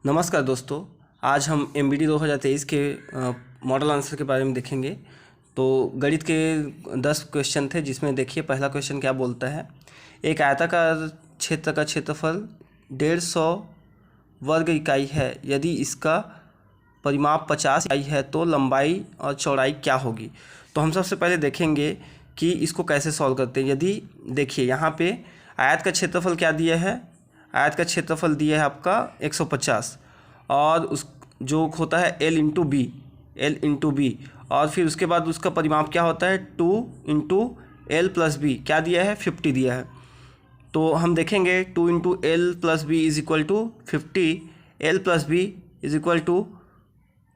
नमस्कार दोस्तों, आज हम MBD 2023 के मॉडल आंसर के बारे में देखेंगे। तो गणित के 10 क्वेश्चन थे, जिसमें देखिए पहला क्वेश्चन क्या बोलता है। एक आयताकार क्षेत्र का क्षेत्रफल 150 वर्ग इकाई है। यदि इसका परिमाप 50 इकाई है तो लंबाई और चौड़ाई क्या होगी। तो हम सबसे पहले देखेंगे कि इसको कैसे सॉल्व करते हैं। यदि देखिए यहाँ पे आयत का क्षेत्रफल क्या दिया है, आयत का क्षेत्रफल दिया है आपका 150 और उस जो होता है L इंटू बी और फिर उसके बाद उसका परिमाप क्या होता है 2 इंटू एल प्लस बी, क्या दिया है 50 दिया है। तो हम देखेंगे 2 into l plus b is equal to 50, l plus b is equal to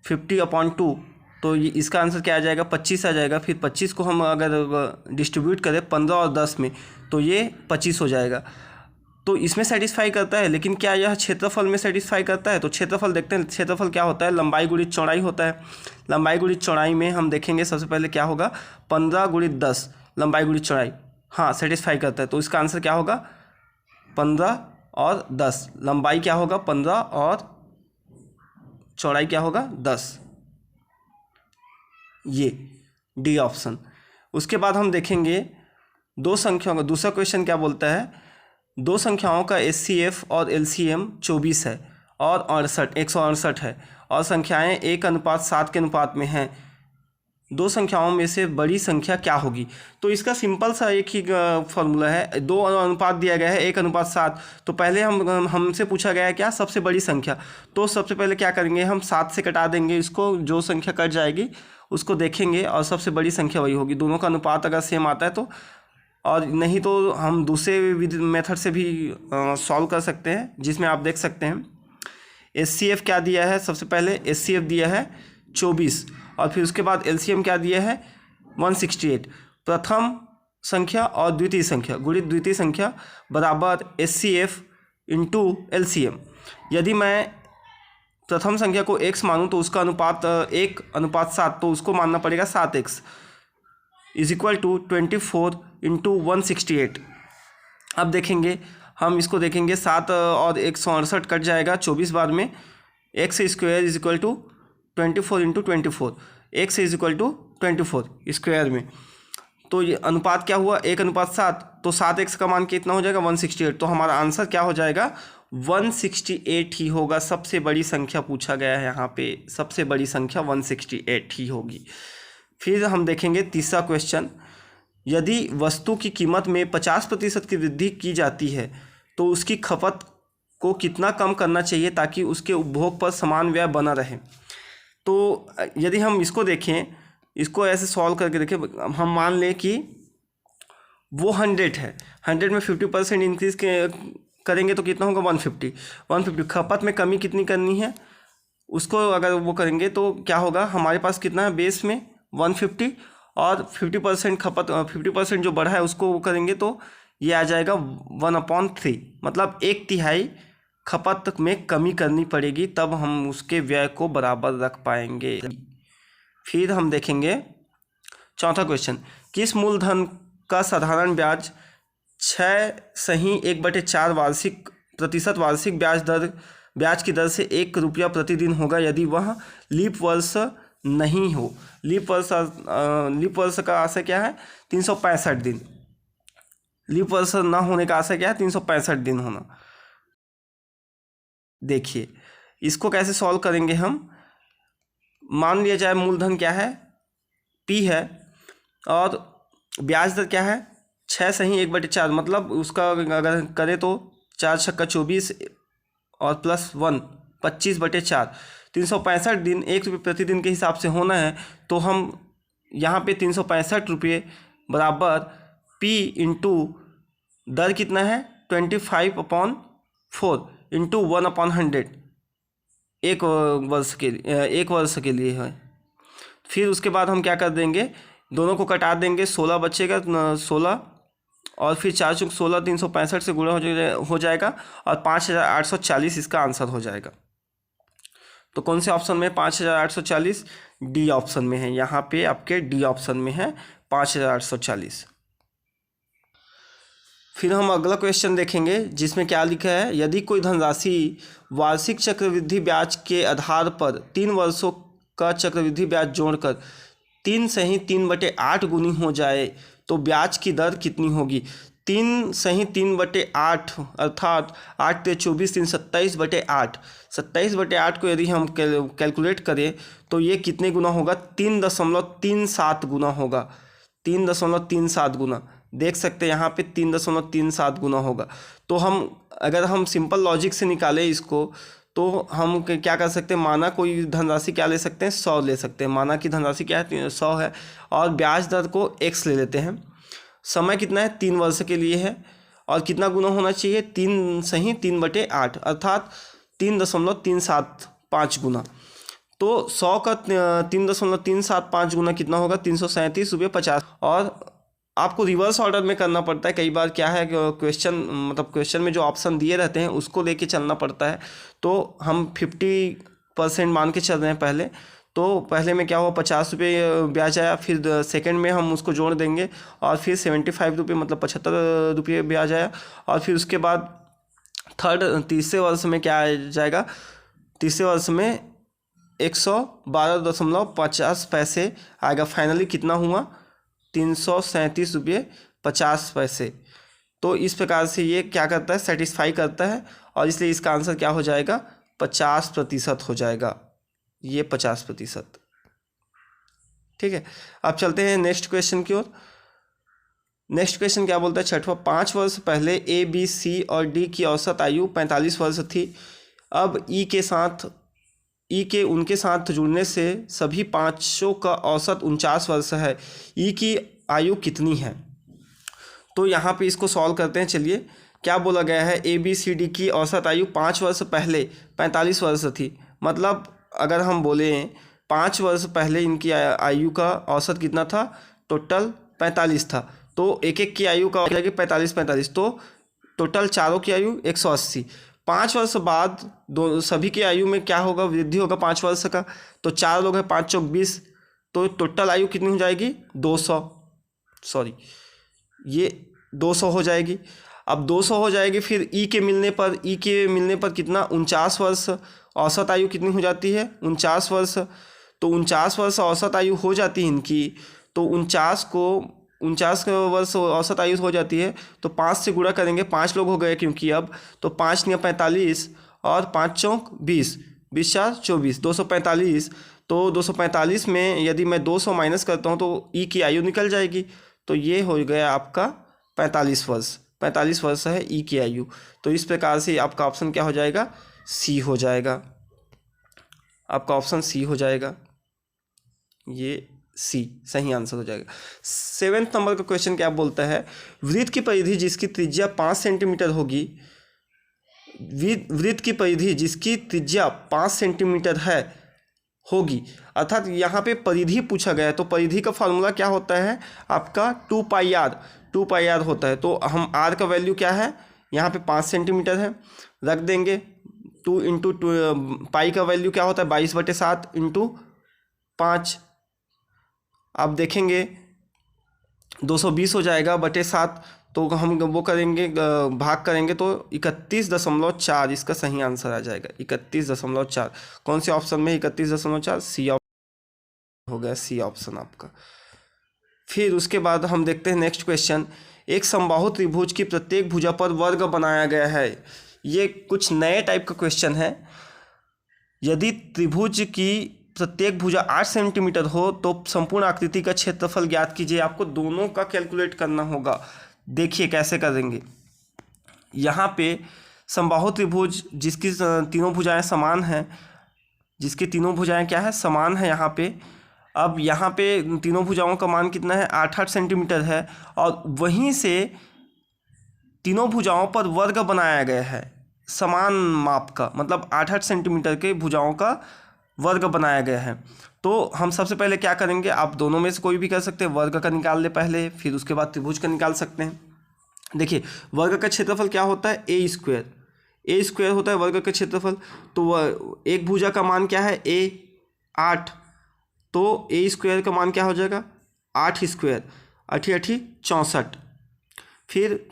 50/2। तो ये इसका आंसर क्या आ जाएगा 25 आ जाएगा। फिर 25 को हम अगर डिस्ट्रीब्यूट करें 15 और 10 में तो ये 25 हो जाएगा। तो इसमें सेटिस्फाई करता है, लेकिन क्या यह क्षेत्रफल में सेटिस्फाई करता है। तो क्षेत्रफल देखते हैं, क्षेत्रफल क्या होता है, लंबाई गुणित चौड़ाई होता है। लंबाई गुणित चौड़ाई में हम देखेंगे सबसे पहले क्या होगा 15 गुणित 10 लंबाई गुणित चौड़ाई, हाँ सेटिस्फाई करता है। तो इसका आंसर क्या होगा 15 और 10, लंबाई क्या होगा 15 और चौड़ाई क्या होगा 10, ये डी ऑप्शन। उसके बाद हम देखेंगे दो संख्याओं का दूसरा क्वेश्चन क्या बोलता है। दो संख्याओं का HCF और LCM 24 है और 168 है और संख्याएं 1:7 के अनुपात में हैं। दो संख्याओं में से बड़ी संख्या क्या होगी। तो इसका सिंपल सा एक ही फॉर्मूला है, दो अनुपात दिया गया है 1:7। तो पहले हमसे पूछा गया है क्या सबसे बड़ी संख्या। तो सबसे पहले क्या करेंगे हम 7 से कटा देंगे इसको, जो संख्या कट जाएगी उसको देखेंगे और सबसे बड़ी संख्या वही होगी। दोनों का अनुपात अगर सेम आता है तो, और नहीं तो हम दूसरे मेथड से भी सॉल्व कर सकते हैं, जिसमें आप देख सकते हैं HCF क्या दिया है। सबसे पहले HCF दिया है 24 और फिर उसके बाद LCM क्या दिया है 168। प्रथम संख्या और द्वितीय संख्या गुणित द्वितीय संख्या बराबर HCF इंटू LCM। यदि मैं प्रथम संख्या को x मानूँ तो उसका अनुपात 1:7, तो उसको मानना पड़ेगा 7x is equal to 24 into 168। अब देखेंगे हम इसको देखेंगे 7 और 168 कट जाएगा 24 बार में। x square is equal to 24 into 24, x is equal to 24 square में। तो ये अनुपात क्या हुआ 1:7, तो 7x का मान कितना हो जाएगा 168। तो हमारा आंसर क्या हो जाएगा 168 ही होगा। सबसे बड़ी संख्या पूछा गया है यहाँ पे, सबसे बड़ी संख्या 168 ही होगी। फिर हम देखेंगे तीसरा क्वेश्चन। यदि वस्तु की कीमत में 50% की वृद्धि की जाती है तो उसकी खपत को कितना कम करना चाहिए ताकि उसके उपभोग पर समान व्यय बना रहे। तो यदि हम इसको देखें, इसको ऐसे सॉल्व करके देखें, हम मान लें कि वो 100 है, 100 में 50% इंक्रीज करेंगे तो कितना होगा 150। खपत में कमी कितनी करनी है उसको अगर वो करेंगे तो क्या होगा, हमारे पास कितना है बेस में 150 और 50% खपत 50% जो बढ़ा है उसको वो करेंगे तो ये आ जाएगा 1/3, मतलब 1/3 खपत में कमी करनी पड़ेगी, तब हम उसके व्यय को बराबर रख पाएंगे। फिर हम देखेंगे चौथा क्वेश्चन। किस मूलधन का साधारण ब्याज 6.1/4 वार्षिक ब्याज की दर से 1 रुपया प्रतिदिन होगा यदि वह लीप वर्ष नहीं हो। लीप वर्ष का आशय क्या है 365 दिन। लीप वर्ष ना होने का आशय क्या है 365 दिन होना। देखिए इसको कैसे सॉल्व करेंगे हम। मान लिया जाए मूलधन क्या है P है और ब्याज दर क्या है 6.1/4, मतलब उसका अगर करें तो 4 छक्का 24 और प्लस 1 25/4, 365 दिन 1 रुपये प्रतिदिन के हिसाब से होना है। तो हम यहाँ पे 365 रुपये बराबर P इंटू दर कितना है 25/4 इंटू 1/100 एक वर्ष के लिए है। फिर उसके बाद हम क्या कर देंगे, दोनों को कटा देंगे, 16 बचेगा 16 और फिर 4 × 16 365 से गुणा हो जाएगा और 5840 इसका आंसर हो जाएगा। तो कौन से ऑप्शन में 5840, डी ऑप्शन में है। यहाँ पे आपके डी ऑप्शन में है 5840। फिर हम अगला क्वेश्चन देखेंगे जिसमें क्या लिखा है, यदि कोई धनराशि वार्षिक चक्रवृद्धि ब्याज के आधार पर 3 वर्षों का चक्रवृद्धि ब्याज जोड़कर 3/8 गुनी हो जाए तो ब्याज की दर कितनी होगी। 3/8 अर्थात 8 × 24 3 27/8। 27/8 को यदि हम कैलकुलेट करें तो ये कितने गुना होगा, 3.37 गुना होगा। 3.37 गुना, देख सकते हैं यहाँ पे 3.37 गुना होगा। तो अगर हम सिंपल लॉजिक से निकालें इसको तो हम क्या कर सकते हैं, माना कोई धनराशि क्या ले सकते हैं, 100 ले सकते हैं। माना कि धनराशि क्या है, 100 है और ब्याज दर को x ले लेते हैं। समय कितना है, 3 वर्ष के लिए है और कितना गुना होना चाहिए, 3/8 अर्थात 3.375 गुना। तो 100 का 3.375 गुना कितना होगा, 337 रुपये 50। और आपको रिवर्स ऑर्डर में करना पड़ता है। कई बार क्या है क्वेश्चन में जो ऑप्शन दिए रहते हैं उसको लेके चलना पड़ता है। तो हम 50% मान के चल रहे हैं पहले। तो पहले में क्या हुआ, 50 रुपये ब्याज आया, फिर सेकंड में हम उसको जोड़ देंगे और फिर 75 रुपये मतलब 75 रुपये ब्याज आया। और फिर उसके बाद तीसरे वर्ष में क्या आ जाएगा, तीसरे वर्ष में 112.50 पैसे आएगा। फाइनली कितना हुआ, 337 रुपये 50 पैसे। तो इस प्रकार से ये क्या करता है, सेटिस्फाई करता है और इसलिए इसका आंसर क्या हो जाएगा, 50% हो जाएगा, ये 50%। ठीक है, अब चलते हैं नेक्स्ट क्वेश्चन की ओर। नेक्स्ट क्वेश्चन क्या बोलता है, 6वां, 5 वर्ष पहले ए बी सी और डी की औसत आयु 45 वर्ष थी। अब ई के उनके साथ जुड़ने से सभी पाँचों का औसत 49 वर्ष है। ई की आयु कितनी है। तो यहाँ पे इसको सॉल्व करते हैं। चलिए, क्या बोला गया है, ए बी सी डी की औसत आयु 5 वर्ष पहले 45 वर्ष थी। मतलब अगर हम बोले 5 वर्ष पहले इनकी आयु का औसत कितना था, टोटल 45 था। तो एक एक की आयु का हो जाएगी 45, तो टोटल चारों की आयु 180। 5 वर्ष बाद सभी की आयु में क्या होगा, वृद्धि होगा 5 वर्ष का। तो 4 लोग हैं, 5 चौक 20, तो टोटल आयु कितनी हो जाएगी, 200 हो जाएगी। अब 200 हो जाएगी, फिर ई के मिलने पर कितना, 49 वर्ष औसत आयु कितनी हो जाती है, 49 वर्ष। तो 49 वर्ष औसत आयु हो जाती है इनकी। तो 49 वर्ष औसत आयु हो जाती है। तो 5 से गुणा करेंगे, 5 लोग हो गए क्योंकि अब, तो 5 × 45 और 5 चौक 20, 20 × 4 = 24, 245। तो 245 में यदि मैं 200 माइनस करता हूँ तो ई की आयु निकल जाएगी। तो ये हो गया आपका 45 वर्ष। 45 वर्ष है ई की आयु। तो इस प्रकार से आपका ऑप्शन क्या हो जाएगा, सी हो जाएगा। आपका ऑप्शन सी हो जाएगा, ये सी सही आंसर हो जाएगा। 7वें नंबर का क्वेश्चन क्या बोलता है, वृत्त की परिधि जिसकी त्रिज्या 5 सेंटीमीटर होगी, वृत्त की परिधि जिसकी त्रिज्या 5 सेंटीमीटर होगी, अर्थात यहाँ पे परिधि पूछा गया है। तो परिधि का फॉर्मूला क्या होता है आपका, 2πr होता है। तो हम r का वैल्यू क्या है, यहाँ पे 5 सेंटीमीटर है, रख देंगे। 2 × पाई का वैल्यू क्या होता है, 22/7 × 5। आप देखेंगे 220 हो जाएगा बटे 7। तो हम वो करेंगे, भाग करेंगे तो 31.4 इसका सही आंसर आ जाएगा, 31.4। कौन से ऑप्शन में 31.4, सी हो गया, सी ऑप्शन आपका। फिर उसके बाद हम देखते हैं नेक्स्ट क्वेश्चन, एक समबाहु त्रिभुज की प्रत्येक भुजा पर वर्ग बनाया गया है। ये कुछ नए टाइप का क्वेश्चन है। यदि त्रिभुज की प्रत्येक भुजा 8 सेंटीमीटर हो तो संपूर्ण आकृति का क्षेत्रफल ज्ञात कीजिए। आपको दोनों का कैलकुलेट करना होगा। देखिए कैसे करेंगे। यहाँ पे समबाहु त्रिभुज जिसकी तीनों भुजाएं समान हैं, जिसकी तीनों भुजाएं क्या है, समान है यहाँ पे। अब यहाँ पे तीनों भुजाओं का मान कितना है, 8-8 सेंटीमीटर है। और वहीं से तीनों भुजाओं पर वर्ग बनाया गया है समान माप का, मतलब 8-8 सेंटीमीटर के भुजाओं का वर्ग बनाया गया है। तो हम सबसे पहले क्या करेंगे, आप दोनों में से कोई भी कर सकते हैं, वर्ग का निकाल ले पहले, फिर उसके बाद त्रिभुज का निकाल सकते हैं। देखिए वर्ग का क्षेत्रफल क्या होता है, ए स्क्वायर होता है वर्ग का क्षेत्रफल। तो एक भुजा का मान क्या है, ए 8, तो ए स्क्वायर का मान क्या हो जाएगा, 8 स्क्वायर, 8 × 8 = 64। फिर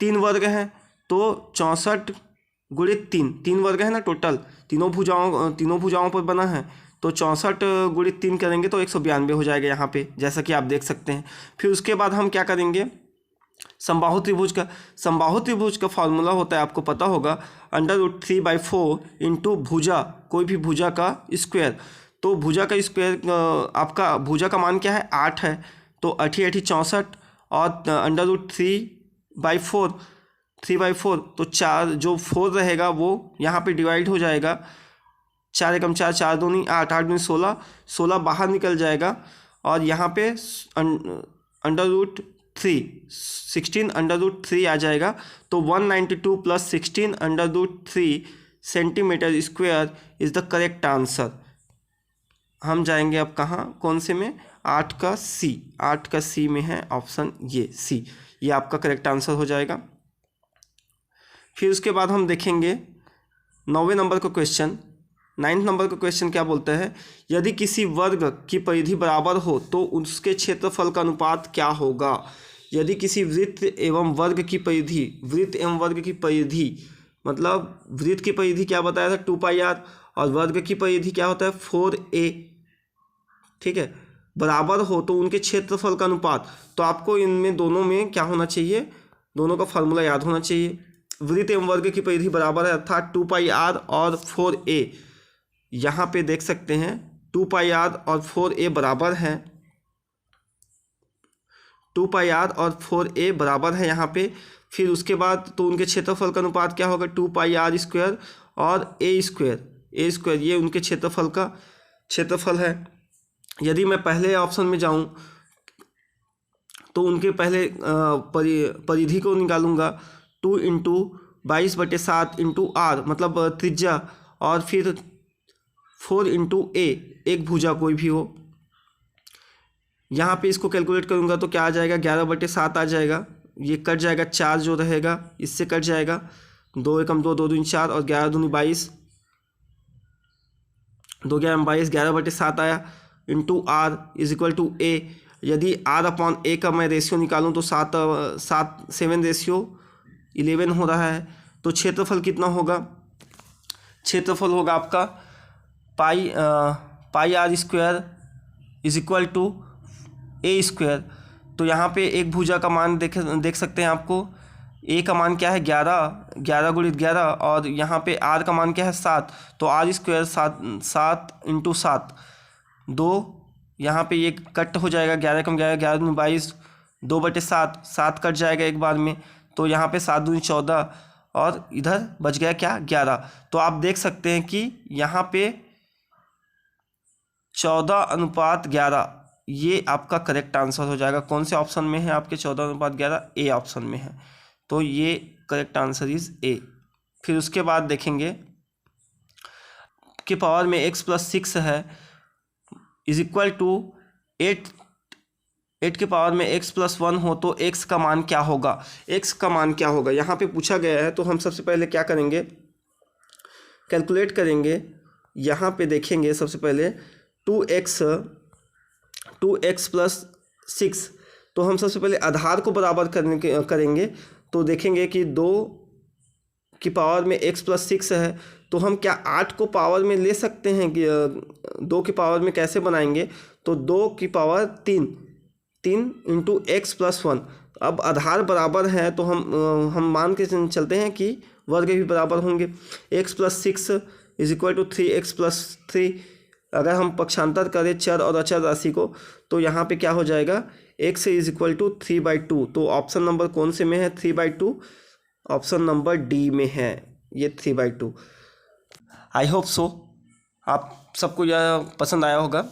3 वर्ग हैं तो 64 गुणित 3 वर्ग है ना टोटल, तीनों भुजाओं पर बना है, तो 64 गुणित 3 करेंगे तो 192 हो जाएगा यहाँ पे, जैसा कि आप देख सकते हैं। फिर उसके बाद हम क्या करेंगे, समबाहु त्रिभुज का फॉर्मूला होता है, आपको पता होगा, √3/4 इंटू भुजा, कोई भी भुजा का स्क्वायर। तो भुजा का स्क्वायर, आपका भुजा का मान क्या है, 8 है, तो 8 × 8 = 64 और √3/4 तो 4 जो 4 रहेगा वो यहाँ पे डिवाइड हो जाएगा, 4 × 4 4 दूनी 8, 8 दूनी 16, 16 बाहर निकल जाएगा और यहाँ पे √3 आ जाएगा। तो 192 + 16 √3 centimetre square is the correct answer. हम जाएंगे अब कहाँ, कौन से में, 8 का सी में है ऑप्शन ये सी, ये आपका करेक्ट आंसर हो जाएगा। फिर उसके बाद हम देखेंगे 9वें नंबर का क्वेश्चन। 9th नंबर का क्वेश्चन क्या बोलता है, यदि किसी वर्ग की परिधि बराबर हो तो उसके क्षेत्रफल का अनुपात क्या होगा। यदि किसी वृत्त एवं वर्ग की परिधि, मतलब वृत्त की परिधि क्या बताया था, 2πr, और वर्ग की परिधि क्या होता है, 4a, ठीक है, बराबर हो तो उनके क्षेत्रफल का अनुपात। तो आपको इनमें दोनों में क्या होना चाहिए, दोनों का फॉर्मूला याद होना चाहिए। वृत्त एवं वर्ग की परिधि बराबर है, अर्थात 2πr और 4a। यहाँ पे देख सकते हैं 2πr और 4a बराबर हैं, 2πr और 4a बराबर है यहाँ पे। फिर उसके बाद तो उनके क्षेत्रफल का अनुपात क्या होगा, 2πr² और a², ये उनके क्षेत्रफल है। यदि मैं पहले ऑप्शन में जाऊँ तो उनके पहले परिधि को निकालूंगा, 2 × 22/7 × r, मतलब त्रिज्या, और फिर 4 × a, एक भुजा कोई भी हो। यहाँ पे इसको कैलकुलेट करूँगा तो क्या आ जाएगा, 11/7 आ जाएगा, ये कट जाएगा, 4 जो रहेगा इससे कट जाएगा, 2 × 2 2 दूनी 4 और 11 दूनी 22, 2 × 22 11/7 आया, इंटू r = a। यदि r/a का मैं रेशियो निकालूं तो 7:11 हो रहा है। तो क्षेत्रफल कितना होगा, क्षेत्रफल होगा आपका πr² = a²। तो यहाँ पे एक भुजा का मान देख सकते हैं आपको, a का मान क्या है, 11 × 11, और यहाँ पे r का मान क्या है, 7, तो r² 7 × 7, 2, यहाँ पे ये कट हो जाएगा, 11 × 11 11 दूनी 22, 2/7, 7 कट जाएगा एक बार में, तो यहाँ पे 7 दूनी 14 और इधर बच गया क्या, 11। तो आप देख सकते हैं कि यहाँ पे 14:11 ये आपका करेक्ट आंसर हो जाएगा। कौन से ऑप्शन में है आपके 14:11, ए ऑप्शन में है, तो ये करेक्ट आंसर इज ए। फिर उसके बाद देखेंगे के पावर में x + 6 है = 8 के पावर में x + 1 हो तो x का मान क्या होगा, यहाँ पे पूछा गया है। तो हम सबसे पहले क्या करेंगे, कैलकुलेट करेंगे। यहाँ पे देखेंगे सबसे पहले 2x + 6, तो हम सबसे पहले आधार को बराबर करेंगे। तो देखेंगे कि 2 की पावर में x + 6 है, तो हम क्या 8 को पावर में ले सकते हैं कि 2 की पावर में कैसे बनाएंगे, तो 2 की पावर 3 × x + 1। अब आधार बराबर है तो हम मान के चलते हैं कि वर्ग भी बराबर होंगे। x + 6 = 3x + 3। अगर हम पक्षांतर करें चर और अचर राशि को तो यहाँ पे क्या हो जाएगा, x = 3/2। तो ऑप्शन नंबर कौन से में है, 3/2, ऑप्शन नंबर डी में है ये 3/2। आई होप सो आप सबको यह पसंद आया होगा।